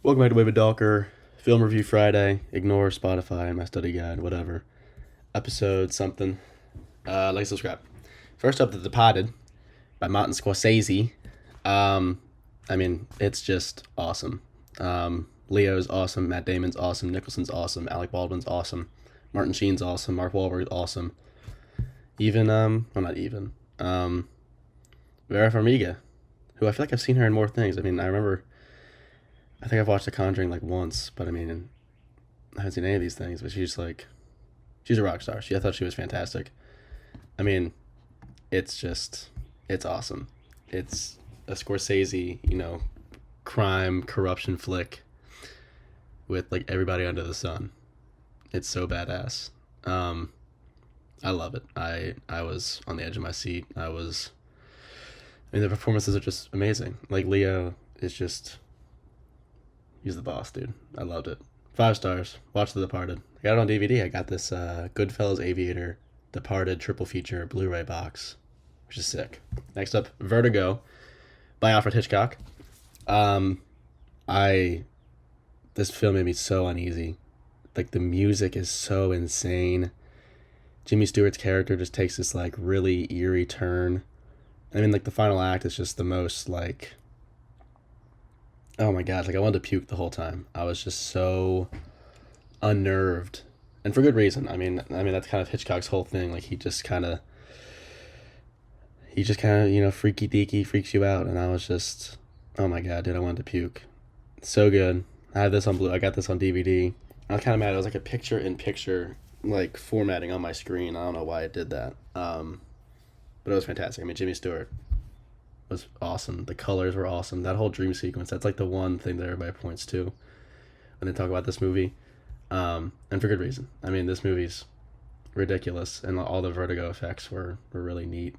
Welcome back to David Dalker, Film Review Friday. Ignore Spotify and my study guide, whatever. Episode something. Like, subscribe. First up, The Departed by Martin Scorsese. It's just awesome. Leo's awesome. Matt Damon's awesome. Nicholson's awesome. Alec Baldwin's awesome. Martin Sheen's awesome. Mark Wahlberg's awesome. Vera Farmiga, who I feel like I've seen her in more things. I think I've watched The Conjuring like once, but I haven't seen any of these things. But she's a rock star. I thought she was fantastic. I mean, it's awesome. It's a Scorsese, crime corruption flick with like everybody under the sun. It's so badass. I love it. I was on the edge of my seat. The performances are just amazing. Like Leo is just he's the boss, dude. I loved it. 5 stars. Watch The Departed. I got it on DVD. I got this Goodfellas Aviator Departed triple feature Blu-ray box, which is sick. Next up, Vertigo by Alfred Hitchcock. I This film made me so uneasy. Like the music is so insane. Jimmy Stewart's character just takes this like really eerie turn. Like the final act is just the most like, oh my god, like I wanted to puke the whole time. I was just so unnerved, and for good reason. That's kind of Hitchcock's whole thing. Like freaky deaky freaks you out, and I was just, oh my god, dude, I wanted to puke. So good. I got this on DVD. I was kind of mad. It was like a picture-in-picture like formatting on my screen. I don't know why it did that. But it was fantastic. Jimmy Stewart was awesome. The colors were awesome. That whole dream sequence, that's like the one thing that everybody points to when they talk about this movie. And for good reason. This movie's ridiculous, and all the vertigo effects were really neat.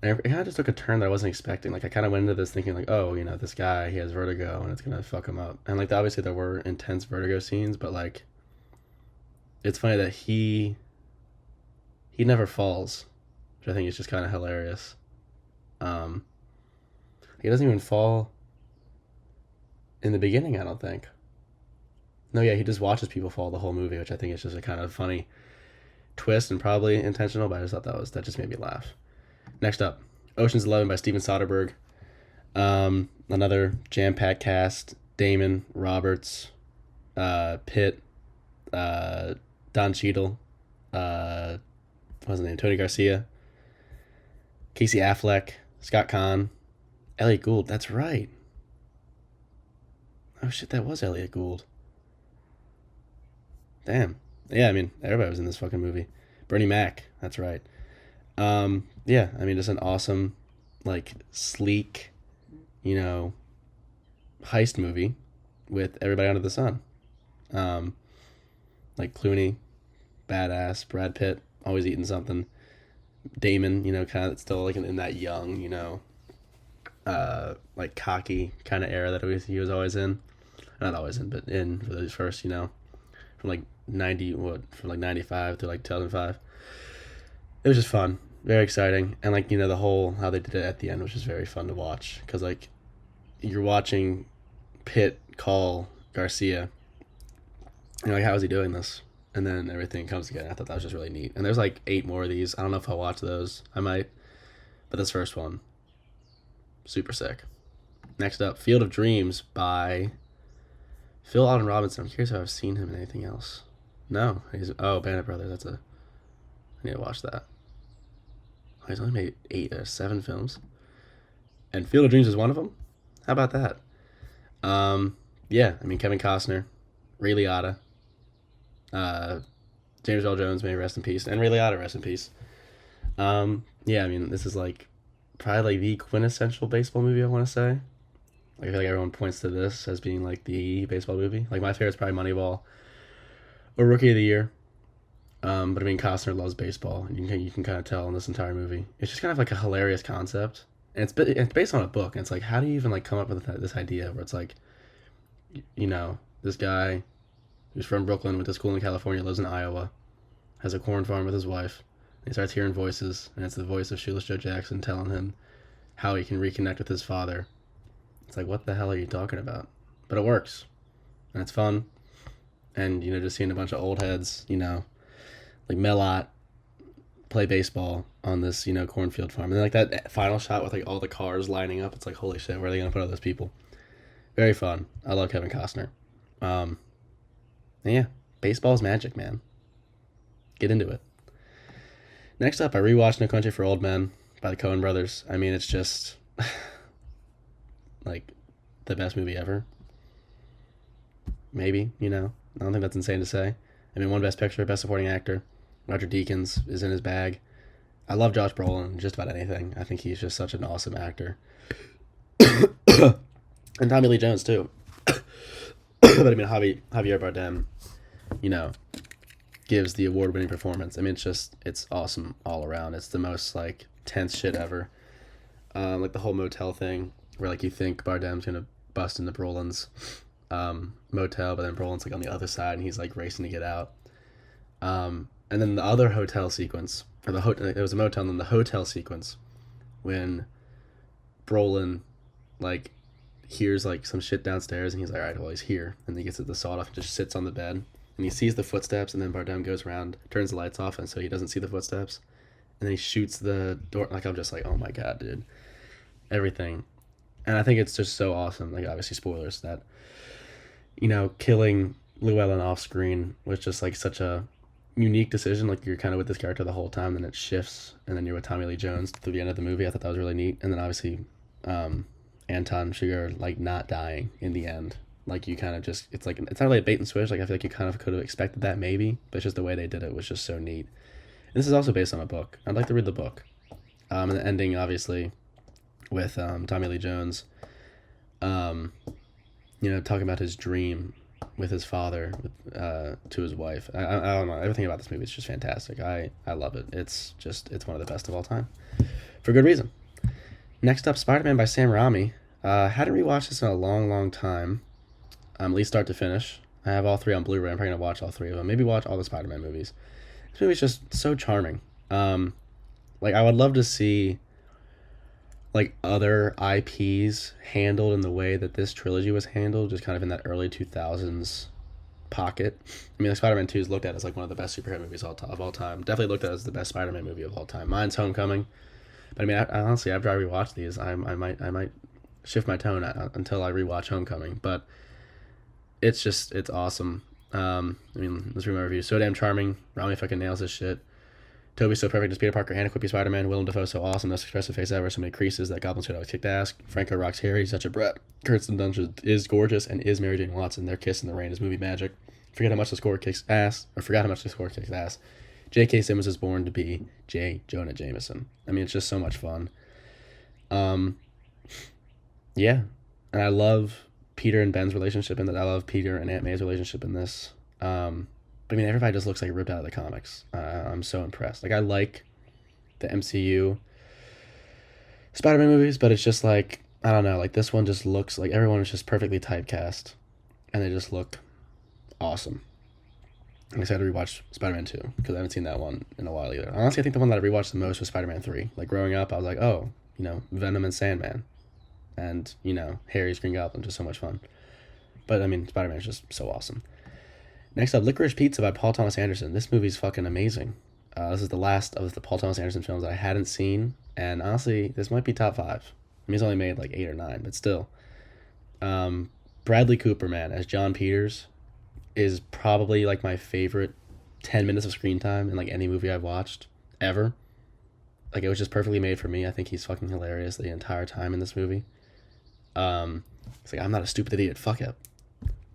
And it kind of just took a turn that I wasn't expecting. Like, I kind of went into this thinking, like, oh, this guy, he has vertigo, and it's going to fuck him up. And, like, obviously there were intense vertigo scenes, but, like, it's funny that he never falls, which I think is just kind of hilarious. He doesn't even fall in the beginning, I don't think. No, yeah, he just watches people fall the whole movie, which I think is just a kind of funny twist and probably intentional, but I just thought that just made me laugh. Next up, Ocean's 11 by Steven Soderbergh. Another jam-packed cast: Damon, Roberts, Pitt, Don Cheadle, what's his name? Tony Garcia, Casey Affleck, Scott Conn, Elliot Gould. That's right. Oh shit, that was Elliot Gould. Damn. Yeah, everybody was in this fucking movie. Bernie Mac. That's right. Just an awesome, like, sleek, heist movie with everybody under the sun. Like Clooney, badass. Brad Pitt, always eating something. Damon, kind of still like in that young, like cocky kind of era that he was always in. Not always in, but in for those first, from like 95 to like 2005. It was just fun, very exciting, and like the whole how they did it at the end was just very fun to watch, because like you're watching Pitt call Garcia, and like, how is he doing this? And then everything comes together. I thought that was just really neat. And there's like 8 more of these. I don't know if I'll watch those. I might, but this first one, super sick. Next up, Field of Dreams by Phil Alden Robinson. I'm curious if I've seen him in anything else. No, Band of Brothers. I need to watch that. Oh, he's only made 8 or 7 films, and Field of Dreams is one of them. How about that? Kevin Costner, Ray Liotta, James Earl Jones, may rest in peace, and Ray Liotta, rest in peace. This is like probably like the quintessential baseball movie, I want to say. Like, I feel like everyone points to this as being like the baseball movie. Like, my favorite is probably Moneyball or Rookie of the Year. But Costner loves baseball, and you can kind of tell in this entire movie. It's just kind of like a hilarious concept, and it's based on a book. And it's like, how do you even like come up with this idea where it's like, this guy who's from Brooklyn, went to school in California, lives in Iowa, has a corn farm with his wife. And he starts hearing voices, and it's the voice of Shoeless Joe Jackson telling him how he can reconnect with his father. It's like, what the hell are you talking about? but it works and it's fun. And just seeing a bunch of old heads, like Melot play baseball on this cornfield farm, and then like that final shot with like all the cars lining up. It's like, holy shit, where are they gonna put all those people? Very fun. I love Kevin Costner. And yeah, baseball's magic, man. Get into it. Next up, I rewatched No Country for Old Men by the Coen brothers. I mean, it's just like the best movie ever. Maybe, I don't think that's insane to say. I mean, won Best Picture, Best Supporting Actor. Roger Deakins is in his bag. I love Josh Brolin, just about anything. I think he's just such an awesome actor. And Tommy Lee Jones, too. But I mean, Javier Bardem, gives the award-winning performance. I mean, it's awesome all around. It's the most, like, tense shit ever. Like, the whole motel thing, where, like, you think Bardem's gonna bust into Brolin's motel, but then Brolin's, like, on the other side, and he's, like, racing to get out. And then the other hotel sequence, it was a motel, and then the hotel sequence, when Brolin, like, hears, like, some shit downstairs, and he's like, all right, well, he's here. And he gets the sawed-off and just sits on the bed. And he sees the footsteps, and then Bardem goes around, turns the lights off, and so he doesn't see the footsteps. And then he shoots the door. Like, I'm just like, oh my god, dude. Everything. And I think it's just so awesome. Like, obviously, spoilers, that, killing Llewellyn off screen was just, like, such a unique decision. Like, you're kind of with this character the whole time, then it shifts, and then you're with Tommy Lee Jones through the end of the movie. I thought that was really neat. And then, obviously, Anton Chigurh, like, not dying in the end. Like, you kind of just, it's like, it's not really a bait and switch. Like, I feel like you kind of could have expected that maybe, but it's just the way they did it was just so neat. And this is also based on a book. I'd like to read the book. And the ending, obviously, with Tommy Lee Jones, talking about his dream with his father, to his wife. I don't know. Everything about this movie is just fantastic. I love it. It's one of the best of all time. For good reason. Next up, Spider-Man by Sam Raimi. Hadn't rewatched this in a long, long time. At least start to finish. I have all three on Blu-ray. I'm probably going to watch all three of them. Maybe watch all the Spider-Man movies. This movie's just so charming. Like, I would love to see, like, other IPs handled in the way that this trilogy was handled, just kind of in that early 2000s pocket. I mean, like, Spider-Man 2 is looked at as, like, one of the best superhero movies of all time. Definitely looked at as the best Spider-Man movie of all time. Mine's Homecoming. But, I mean, honestly, after I rewatch these, I might shift my tone until I rewatch Homecoming. But it's awesome. I mean, let's read my review. So damn charming. Rami fucking nails this shit. Toby's so perfect as Peter Parker and Equippy Spider-Man. Willem Dafoe's so awesome. Most expressive face ever. So many creases that Goblin should always kicked ass. Franco rocks Harry. He's such a brat. Kirsten Dunst is gorgeous and is Mary Jane Watson. Their kiss in the rain is movie magic. Forgot how much the score kicks ass. J.K. Simmons was born to be J. Jonah Jameson. I mean, it's just so much fun. Yeah. And I love Peter and Ben's relationship in that. I love Peter and Aunt May's relationship in this. But I mean, everybody just looks like ripped out of the comics. I'm so impressed. Like, I like the MCU Spider-Man movies, but it's just like, I don't know, like, this one just looks like everyone is just perfectly typecast, and they just look awesome. I'm excited to rewatch Spider-Man 2, because I haven't seen that one in a while either. Honestly, I think the one that I rewatched the most was Spider-Man 3. Like, growing up, I was like, oh, Venom and Sandman. And, Harry's Green Goblin, just so much fun. But, I mean, Spider-Man is just so awesome. Next up, Licorice Pizza by Paul Thomas Anderson. This movie's fucking amazing. This is the last of the Paul Thomas Anderson films that I hadn't seen. And, honestly, this might be top 5. I mean, he's only made, like, 8 or 9, but still. Bradley Cooper, man, as John Peters is probably, like, my favorite 10 minutes of screen time in, like, any movie I've watched ever. Like, it was just perfectly made for me. I think he's fucking hilarious the entire time in this movie. It's like, I'm not a stupid idiot, fuck it.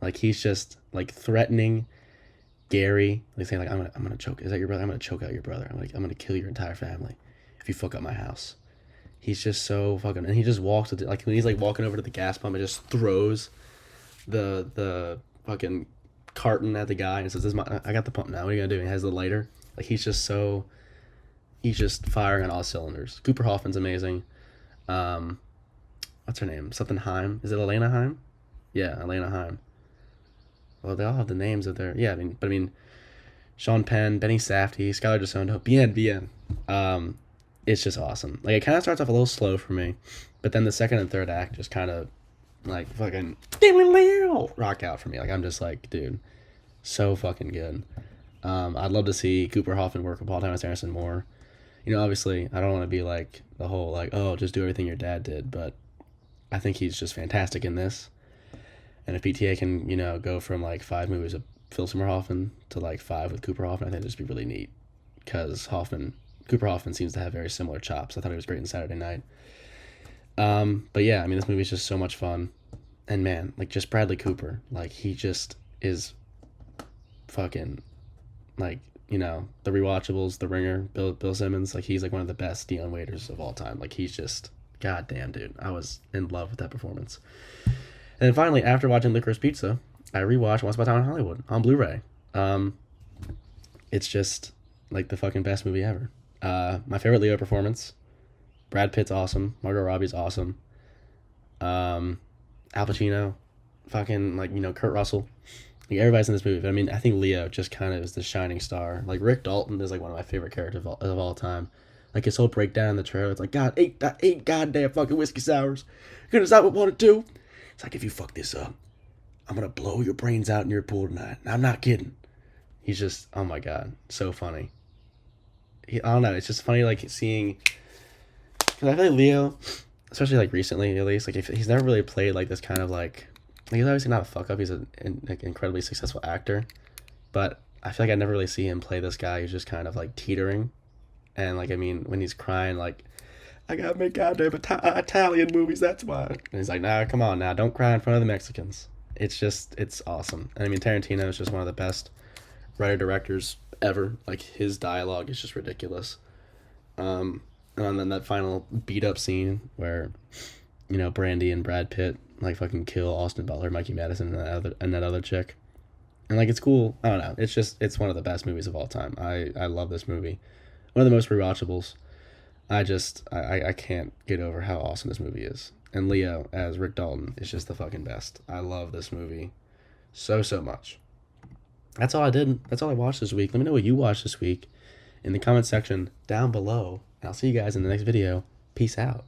Like, he's just, like, threatening Gary, like, saying, like, I'm gonna choke, is that your brother? I'm gonna choke out your brother. I'm gonna kill your entire family if you fuck up my house. He's just so fucking, and he just walks, like, when he's, like, walking over to the gas pump and just throws the fucking carton at the guy and says, I got the pump now, what are you gonna do? And he has the lighter. Like, he's just firing on all cylinders. Cooper Hoffman's amazing. What's her name? Something Haim. Is it Elena Haim? Yeah, Elena Haim. Well, they all have the names of their... Yeah, I mean, Sean Penn, Benny Safdie, Skylar DeSoto, bien. It's just awesome. Like, it kind of starts off a little slow for me, but then the second and third act just kind of like fucking rock out for me. Like I'm just like, dude, so fucking good. I'd love to see Cooper Hoffman work with Paul Thomas Anderson more. Obviously, I don't want to be like the whole like, oh, just do everything your dad did, but I think he's just fantastic in this. And if PTA can, go from like 5 movies with Phil Seymour Hoffman to like 5 with Cooper Hoffman, I think that'd just be really neat. Because Cooper Hoffman seems to have very similar chops. I thought he was great in Saturday Night. But yeah, I mean, this movie is just so much fun. And man, like just Bradley Cooper, like he just is fucking like, the rewatchables, The Ringer, Bill Simmons, like he's like one of the best Dion Waiters of all time. Like he's just goddamn dude. I was in love with that performance. And then finally, after watching Licorice Pizza, I rewatched Once Upon a Time in Hollywood on Blu-ray. It's just like the fucking best movie ever. My favorite Leo performance. Brad Pitt's awesome. Margot Robbie's awesome. Al Pacino, fucking like Kurt Russell. Like everybody's in this movie. But I mean, I think Leo just kind of is the shining star. Like Rick Dalton is like one of my favorite characters of all time. Like his whole breakdown in the trailer. It's like, God, eight goddamn fucking whiskey sours. You're gonna decide what one to do. It's like, if you fuck this up, I'm gonna blow your brains out in your pool tonight. And I'm not kidding. He's just, oh my god, so funny. I don't know. It's just funny like seeing. Because I feel like Leo, especially like recently at least, like if he's never really played like this kind of like he's obviously not a fuck up. He's an incredibly successful actor, but I feel like I never really see him play this guy who's just kind of like teetering, and like I mean when he's crying like, I gotta make goddamn Italian movies. That's why. And he's like, nah, come on now, don't cry in front of the Mexicans. It's awesome. And I mean Tarantino is just one of the best writer directors ever. Like his dialogue is just ridiculous. And then that final beat up scene where, Brandy and Brad Pitt like fucking kill Austin Butler, Mikey Madison, and that other chick, and like it's cool. I don't know. It's one of the best movies of all time. I love this movie. One of the most rewatchables. I can't get over how awesome this movie is. And Leo as Rick Dalton is just the fucking best. I love this movie so much. That's all I did. That's all I watched this week. Let me know what you watched this week in the comment section down below. And I'll see you guys in the next video. Peace out.